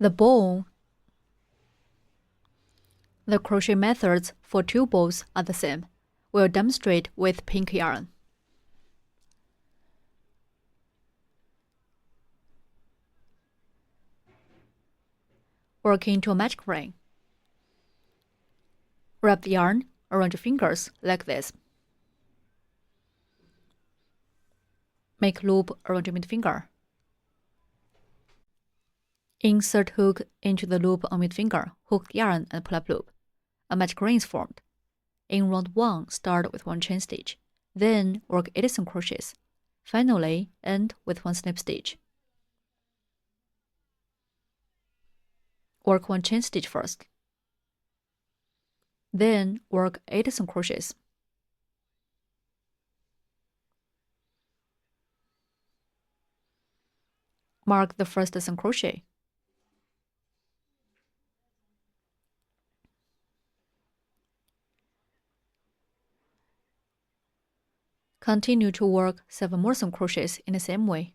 The bow. The crochet methods for two bows are the same. We'll demonstrate with pink yarn. Work into a magic ring. Wrap the yarn around your fingers like this. Make loop around your middle finger. Insert hook into the loop on middle finger, hook yarn and pull up loop. A magic ring is formed. In round 1, start with 1 chain stitch, then work 87 crochets. Finally, end with 1 slip stitch. Work 1 chain stitch first. Then work 87 crochets. Mark the first 7 crochet. Continue to work 7 more crochets in the same way.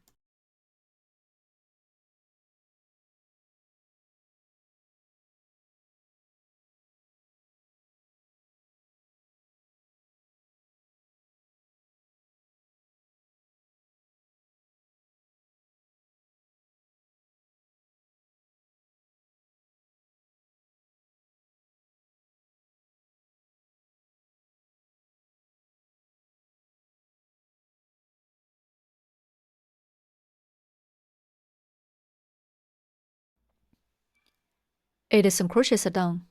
Some crochets are done.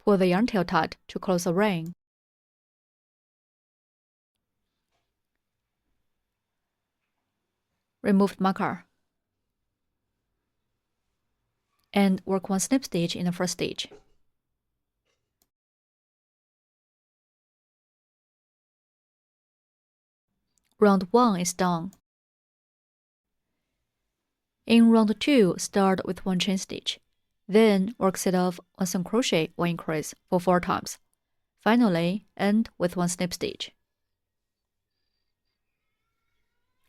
Pull the yarn tail tight to close the ring. Remove the marker. And work 1 slip stitch in the first stitch. Round 1 is done. In round 2, start with 1 chain stitch. Then work set off 1 single crochet or increase for 4 times. Finally, end with 1 slip stitch.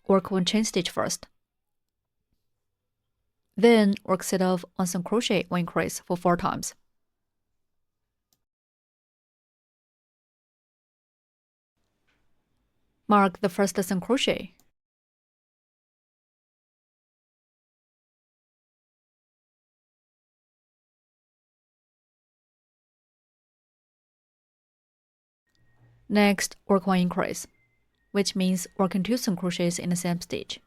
Work 1 chain stitch first. Then work set off 1 single crochet or increase for 4 times. Mark the first single crochet. Next, work 1 increase, which means working 2 single crochets in the same stitch.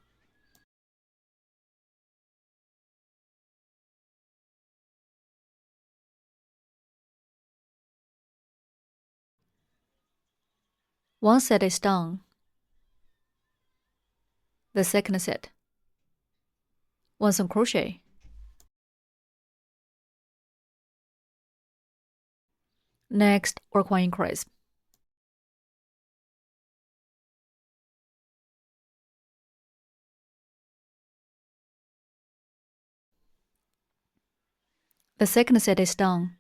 One set is done. The second set. 1 single crochet. Next, work 1 increase. The second set is done.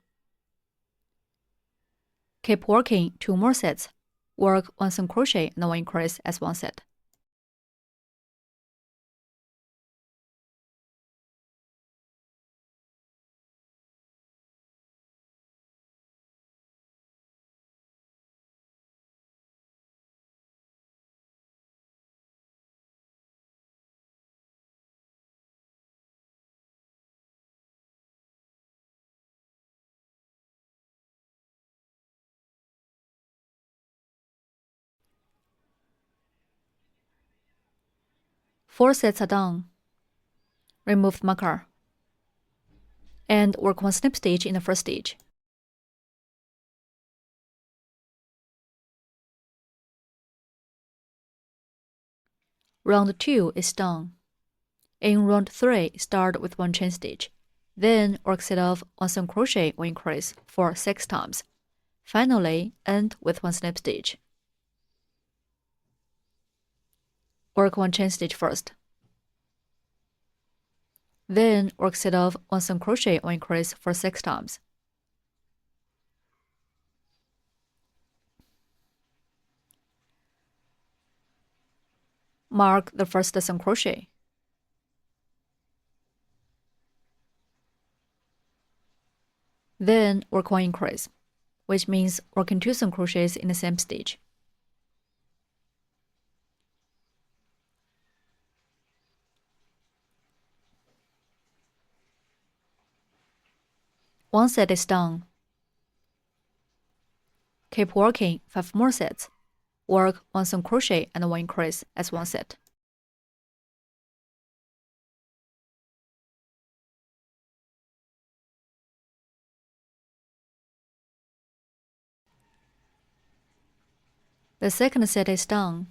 Keep working 2 more sets. Work 1 single crochet and 1 increase as 1 set. Four sets are done. Remove the marker. And work 1 slip stitch in the first stitch. Round 2 is done. In round 3, start with 1 chain stitch. Then work set off 1 single crochet or increase for 6 times. Finally, end with 1 slip stitch. Work 1 chain stitch first. Then work set off 1 single crochet or increase for 6 times. Mark the first single crochet. Then work 1 increase, which means working 2 single crochets in the same stitch. One set is done. Keep working 5 more sets. Work 1 single crochet and 1 increase as 1 set. The second set is done.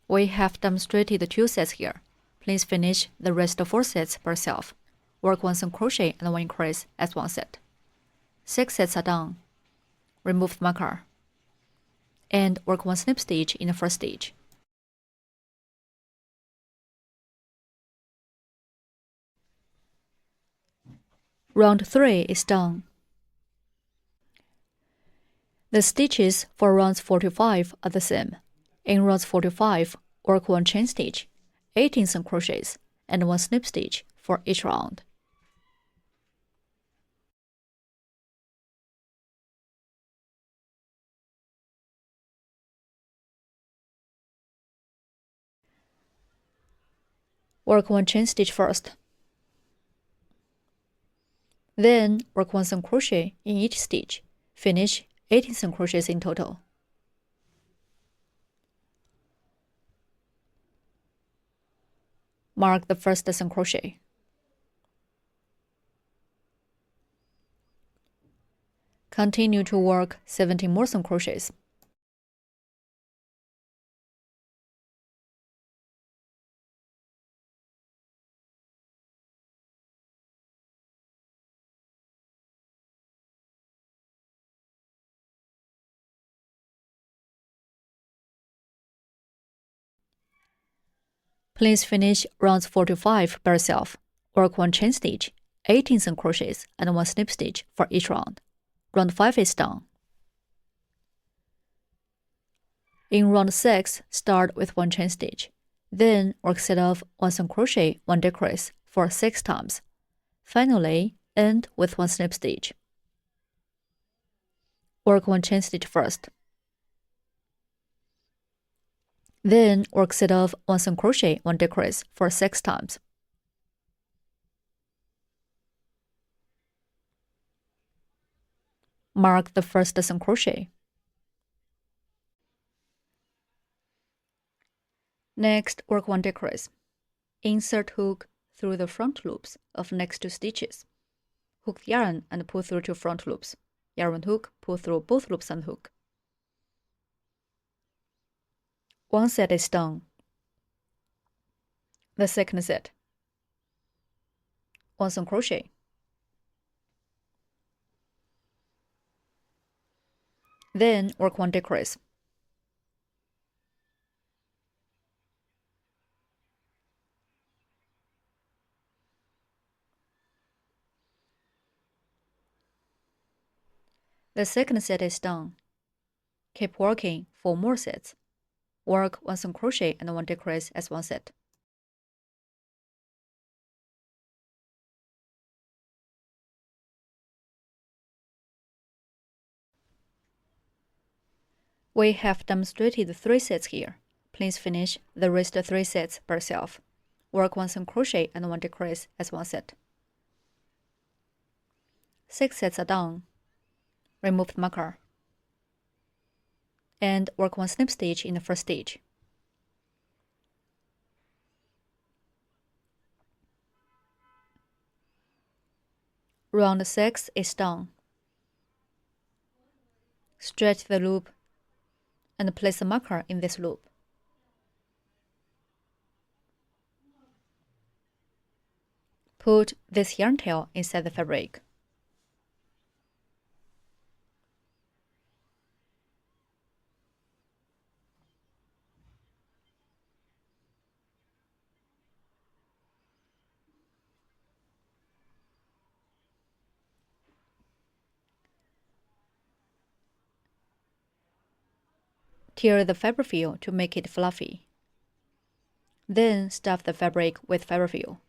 We have demonstrated the 2 sets here. Please finish the rest of 4 sets by yourself. Work 1 single crochet and 1 increase as 1 set. 6 sets are done. Remove the marker. And work 1 slip stitch in the first stitch. Round 3 is done. The stitches for rounds 45 are the same. In rounds 45, work 1 chain stitch, 18 single crochets, and 1 slip stitch for each round. Work 1 chain stitch first. Then work 1 single crochet in each stitch. Finish 18 single crochets in total. Mark the first single crochet. Continue to work 17 more single crochets. Please finish rounds 45 by yourself. Work 1 chain stitch, 18 single crochets, and 1 slip stitch for each round. Round 5 is done. In round 6, start with 1 chain stitch. Then work set of 1 single crochet, 1 decrease for 6 times. Finally, end with 1 slip stitch. Work 1 chain stitch first. Then work set of 1 single crochet, 1 decrease for 6 times. Mark the first single crochet. Next, work 1 decrease. Insert hook through the front loops of next 2 stitches. Hook the yarn and pull through 2 front loops. Yarn and hook, pull through both loops and hook. 1 set is done. The second set. 1 single crochet. Then work 1 decrease. The second set is done. Keep working 4 more sets. Work 1 single crochet and 1 decrease as 1 set. We have demonstrated 3 sets here. Please finish the rest of 3 sets by yourself. Work 1 single crochet and 1 decrease as 1 set. 6 sets are done. Remove the marker. And work 1 slip stitch in the first stitch. Round 6 is done. Stretch the loop and place a marker in this loop. Put this yarn tail inside the fabric. Tear the fabric fill to make it fluffy. Then stuff the fabric with fabric fill.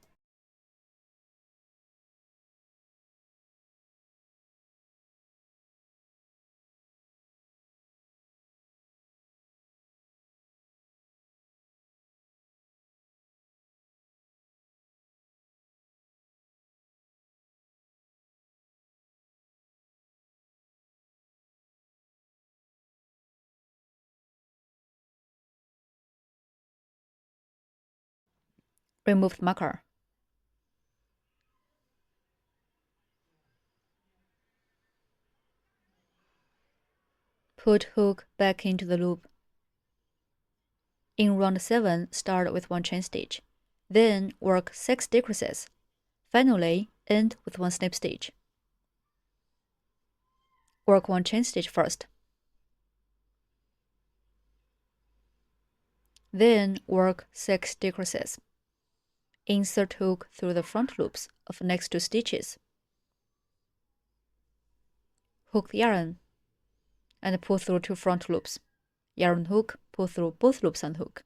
Remove the marker. Put hook back into the loop. In round 7, start with 1 chain stitch. Then work 6 decreases. Finally, end with 1 slip stitch. Work 1 chain stitch first. Then work 6 decreases. Insert hook through the front loops of next 2 stitches. Hook the yarn and pull through 2 front loops. Yarn hook, pull through both loops and hook.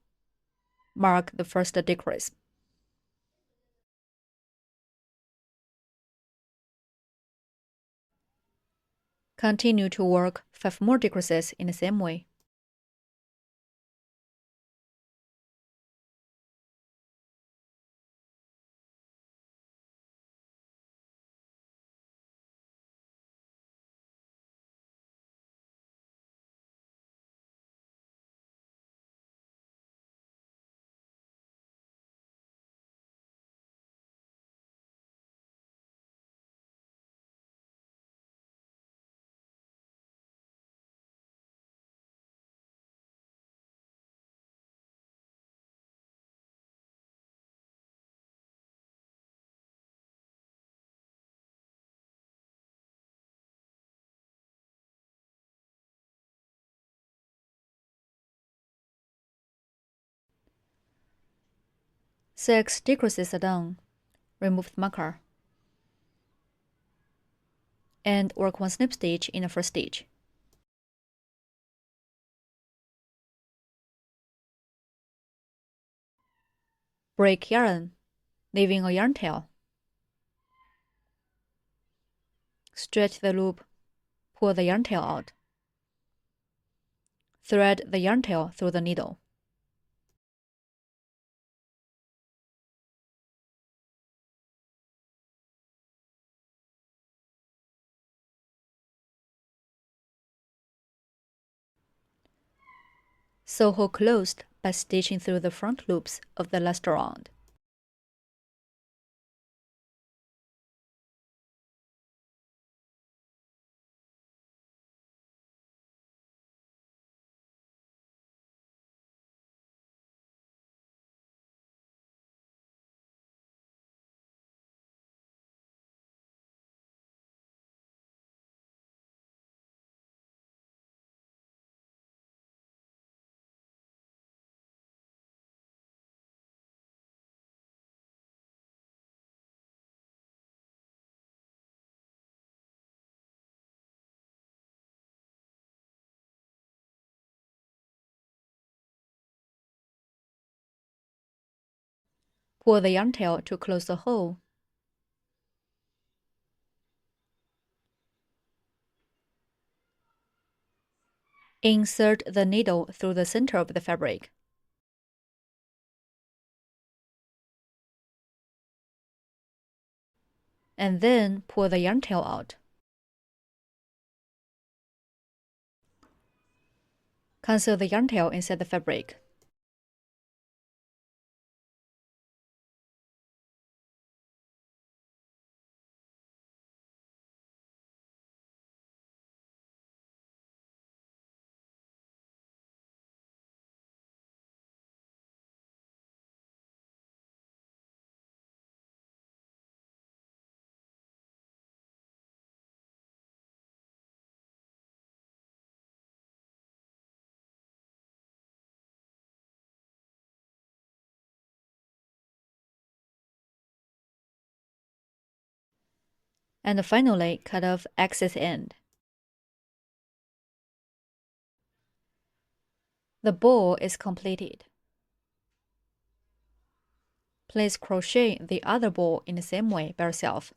Mark the first decrease. Continue to work 5 more decreases in the same way. Six decreases are done. Remove the marker. And work 1 slip stitch in the first stitch. Break yarn, leaving a yarn tail. Stretch the loop, pull the yarn tail out. Thread the yarn tail through the needle. Sew hole closed by stitching through the front loops of the last round. Pull the yarn tail to close the hole. Insert the needle through the center of the fabric. And then pull the yarn tail out. Conceal the yarn tail inside the fabric. And finally, cut off excess end. The ball is completed. Place crochet the other ball in the same way by yourself.